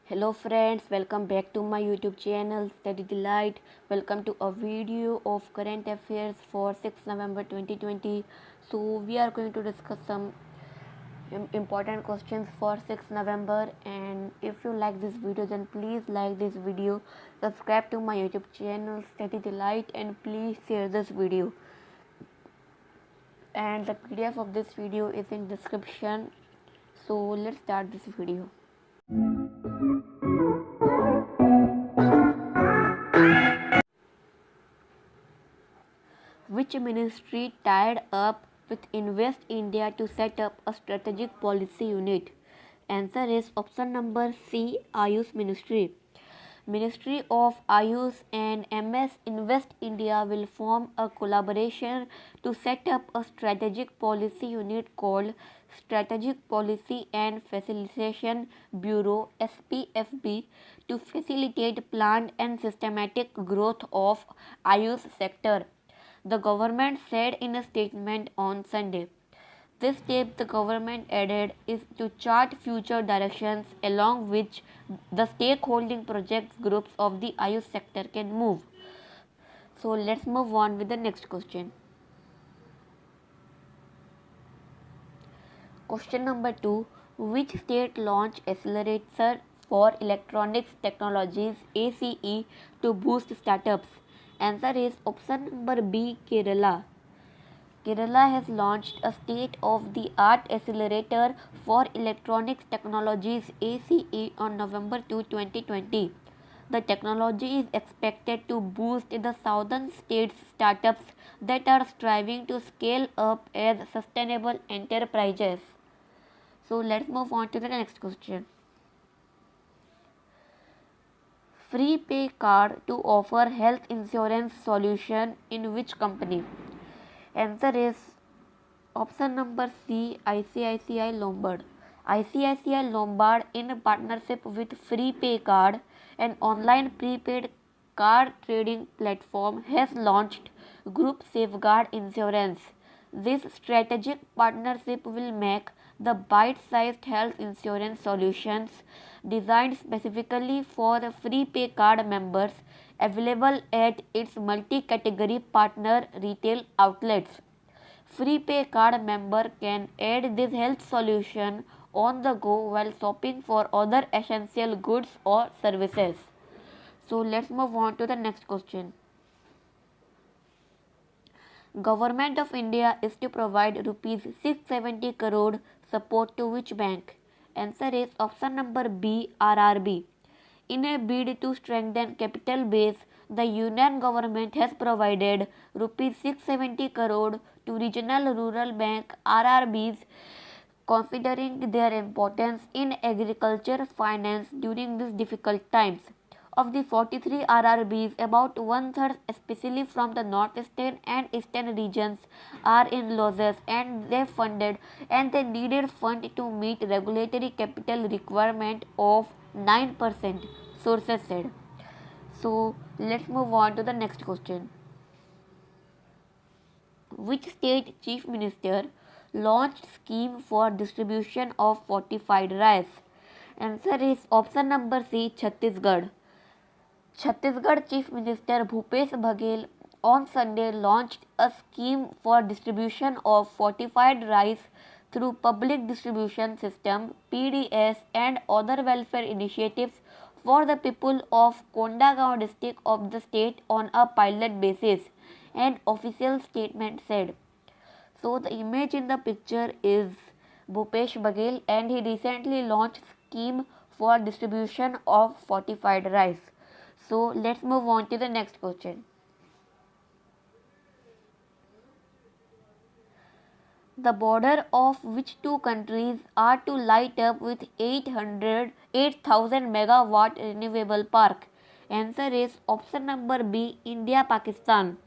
Hello friends, welcome back to my YouTube channel Study Delight. Welcome to a video of current affairs for 6 November 2020. So we are going to discuss some important questions for 6 November, and if you like this video then please like this video, subscribe to my YouTube channel Study Delight, and please share this video. And the PDF of this video is in description. So let's start this video. Which ministry tied up with Invest India to set up a strategic policy unit? Answer is option number C, Ayush Ministry. Ministry of Ayush and MS Invest India will form a collaboration to set up a strategic policy unit called Strategic Policy and Facilitation Bureau SPFB to facilitate planned and systematic growth of Ayush sector, the government said in a statement on Sunday. This step the government added is to chart future directions along which the stakeholding projects groups of the Ayush sector can move. So let's move on with the next question. Question number 2. Which state launched Accelerator for Electronics Technologies ACE to boost startups? Answer is option number B, Kerala. Kerala has launched a state-of-the-art accelerator for electronics technologies ACE on November 2, 2020. The technology is expected to boost the southern states' startups that are striving to scale up as sustainable enterprises. So let's move on to the next question. Free pay card to offer health insurance solution in which company? Answer is option number C, ICICI Lombard. ICICI Lombard, in partnership with FreePay Card, an online prepaid card trading platform, has launched Group Safeguard Insurance. This strategic partnership will make the bite-sized health insurance solutions designed specifically for the FreePay Card members available at its multi-category partner retail outlets. FreePay Card member can add this health solution on the go while shopping for other essential goods or services. So let's move on to the next question. Government of India is to provide rupees 670 crore support to which bank? Answer is option number B, RRB. In a bid to strengthen capital base, the Union government has provided rupees 670 crore to regional rural bank RRBs, considering their importance in agriculture finance during these difficult times. Of the 43 RRBs, about one-third, especially from the northeastern and eastern regions, are in losses, and they needed fund to meet regulatory capital requirement of 9%, sources said. So let's move on to the next question. Which state chief minister launched scheme for distribution of fortified rice? Answer is option number C, Chhattisgarh. Chhattisgarh Chief Minister Bhupesh Baghel on Sunday launched a scheme for distribution of fortified rice through Public Distribution System (PDS) and other welfare initiatives for the people of Kondagaon district of the state on a pilot basis, an official statement said. So the image in the picture is Bhupesh Baghel, and he recently launched scheme for distribution of fortified rice. So let's move on to the next question. The border of which two countries are to light up with 8,000 megawatt renewable park? Answer is option number B, India Pakistan.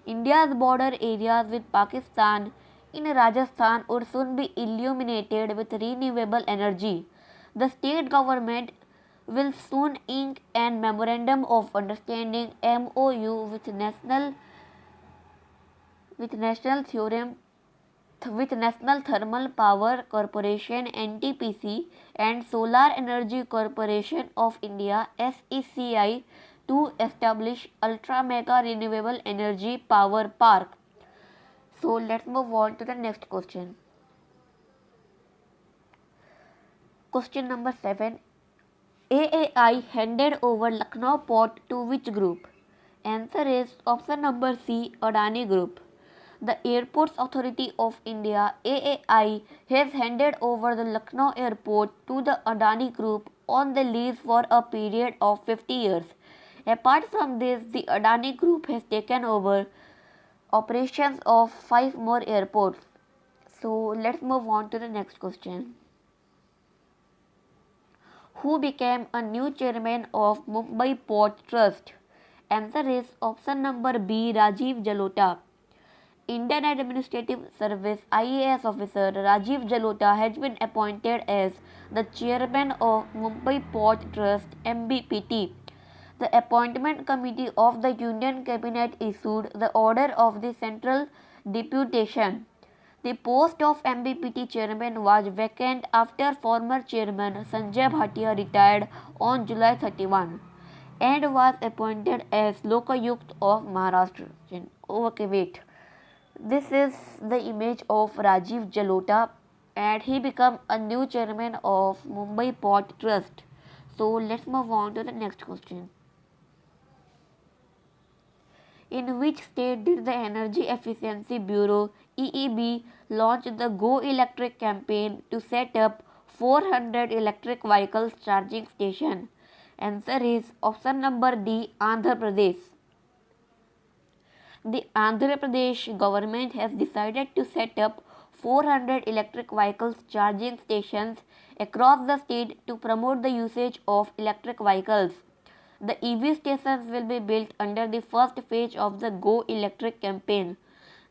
India's border areas with Pakistan in Rajasthan would soon be illuminated with renewable energy. The state government will soon ink an memorandum of understanding MOU with National Theorem with National Thermal Power Corporation (NTPC) and Solar Energy Corporation of India (SECI) to establish Ultra Mega Renewable Energy Power Park. So let's move on to the next question. Question number 7. AAI handed over Lucknow port to which group? Answer is option number C, Adani Group. The Airports Authority of India (AAI) has handed over the Lucknow airport to the Adani Group on the lease for a period of 50 years. Apart from this, the Adani Group has taken over operations of 5 more airports. So let's move on to the next question. Who became a new chairman of Mumbai Port Trust? Answer is option number B, Rajiv Jalota. Indian Administrative Service IAS officer Rajiv Jalota has been appointed as the chairman of Mumbai Port Trust (MBPT). The appointment committee of the Union Cabinet issued the order of the central deputation. The post of MBPT chairman was vacant after former chairman Sanjay Bhatia retired on July 31 and was appointed as Lokayukt of Maharashtra. Okay, wait. This is the image of Rajiv Jalota and he became a new chairman of Mumbai Port Trust. So let's move on to the next question. In which state did the Energy Efficiency Bureau EEB launch the Go Electric campaign to set up 400 electric vehicles charging stations? Answer is option number D, Andhra Pradesh. The Andhra Pradesh government has decided to set up 400 electric vehicles charging stations across the state to promote the usage of electric vehicles. The EV stations will be built under the first phase of the Go Electric campaign.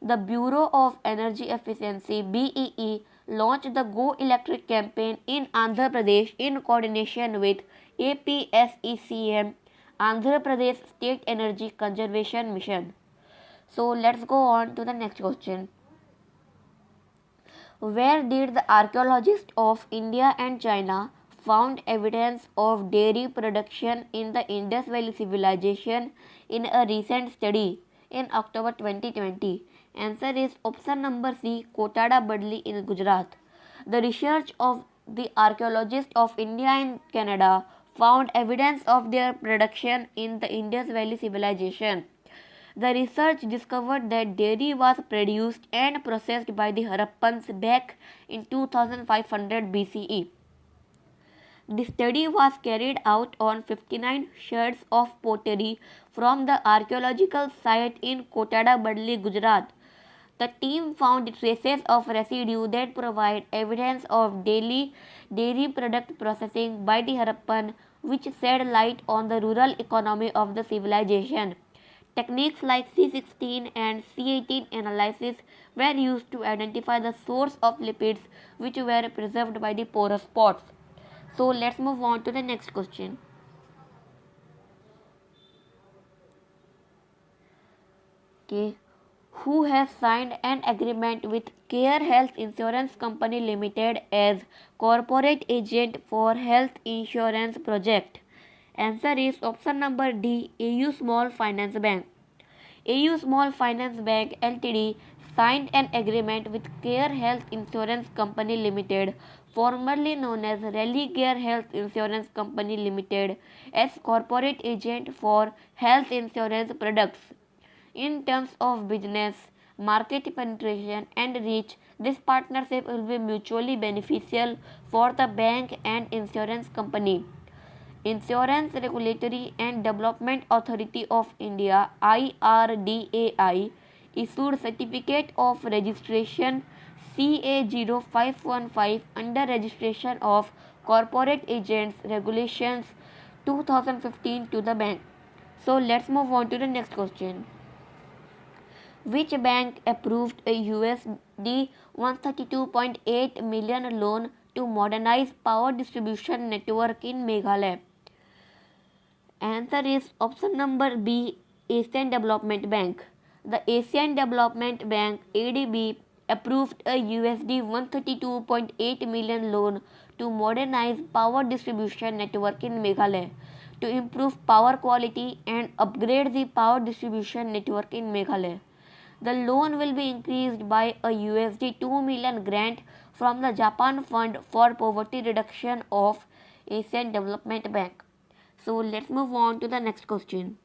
The Bureau of Energy Efficiency (BEE) launched the Go Electric campaign in Andhra Pradesh in coordination with APSECM, Andhra Pradesh State Energy Conservation Mission. So let's go on to the next question. Where did the archaeologists of India and China found evidence of dairy production in the Indus Valley Civilization in a recent study in October 2020? Answer is option number C, Kotada Badli in Gujarat. The research of the archaeologists of India and Canada found evidence of their production in the Indus Valley Civilization. The research discovered that dairy was produced and processed by the Harappans back in 2500 BCE. The study was carried out on 59 shards of pottery from the archaeological site in Kotada Badli, Gujarat. The team found traces of residue that provide evidence of dairy product processing by the Harappan, which shed light on the rural economy of the civilization. Techniques like C16 and C18 analysis were used to identify the source of lipids which were preserved by the porous pots. So let's move on to the next question. Okay. Who has signed an agreement with Care Health Insurance Company Limited as corporate agent for health insurance project? Answer is option number D, AU Small Finance Bank. AU Small Finance Bank Ltd signed an agreement with Care Health Insurance Company Limited, formerly known as Religare Health Insurance Company Limited, as corporate agent for health insurance products. In terms of business, market penetration and reach, this partnership will be mutually beneficial for the bank and insurance company. Insurance Regulatory and Development Authority of India (IRDAI) issued Certificate of Registration CA0515 under Registration of Corporate Agents Regulations 2015 to the bank. So let's move on to the next question. Which bank approved a USD 132.8 million loan to modernize power distribution network in Meghalaya? Answer is option number B, Asian Development Bank. The Asian Development Bank (ADB) approved a USD 132.8 million loan to modernize power distribution network in Meghalaya to improve power quality and upgrade the power distribution network in Meghalaya. The loan will be increased by a USD 2 million grant from the Japan Fund for Poverty Reduction of Asian Development Bank. So let's move on to the next question.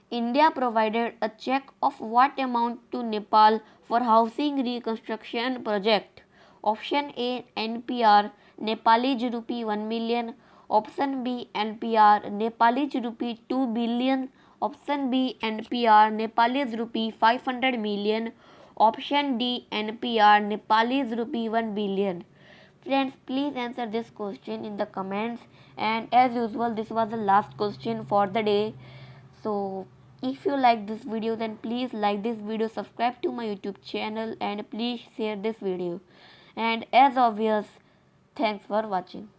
India provided a check of what amount to Nepal for housing reconstruction project? Option A NPR Nepalese rupee 1 million. Option B NPR Nepalese rupee 2 billion. Option B NPR Nepalese rupee 500 million. Option D NPR Nepalese rupee 1 billion. Friends, please answer this question in the comments, and as usual this was the last question for the day. So if you like this video, then please like this video, subscribe to my YouTube channel, and please share this video. And as obvious, thanks for watching.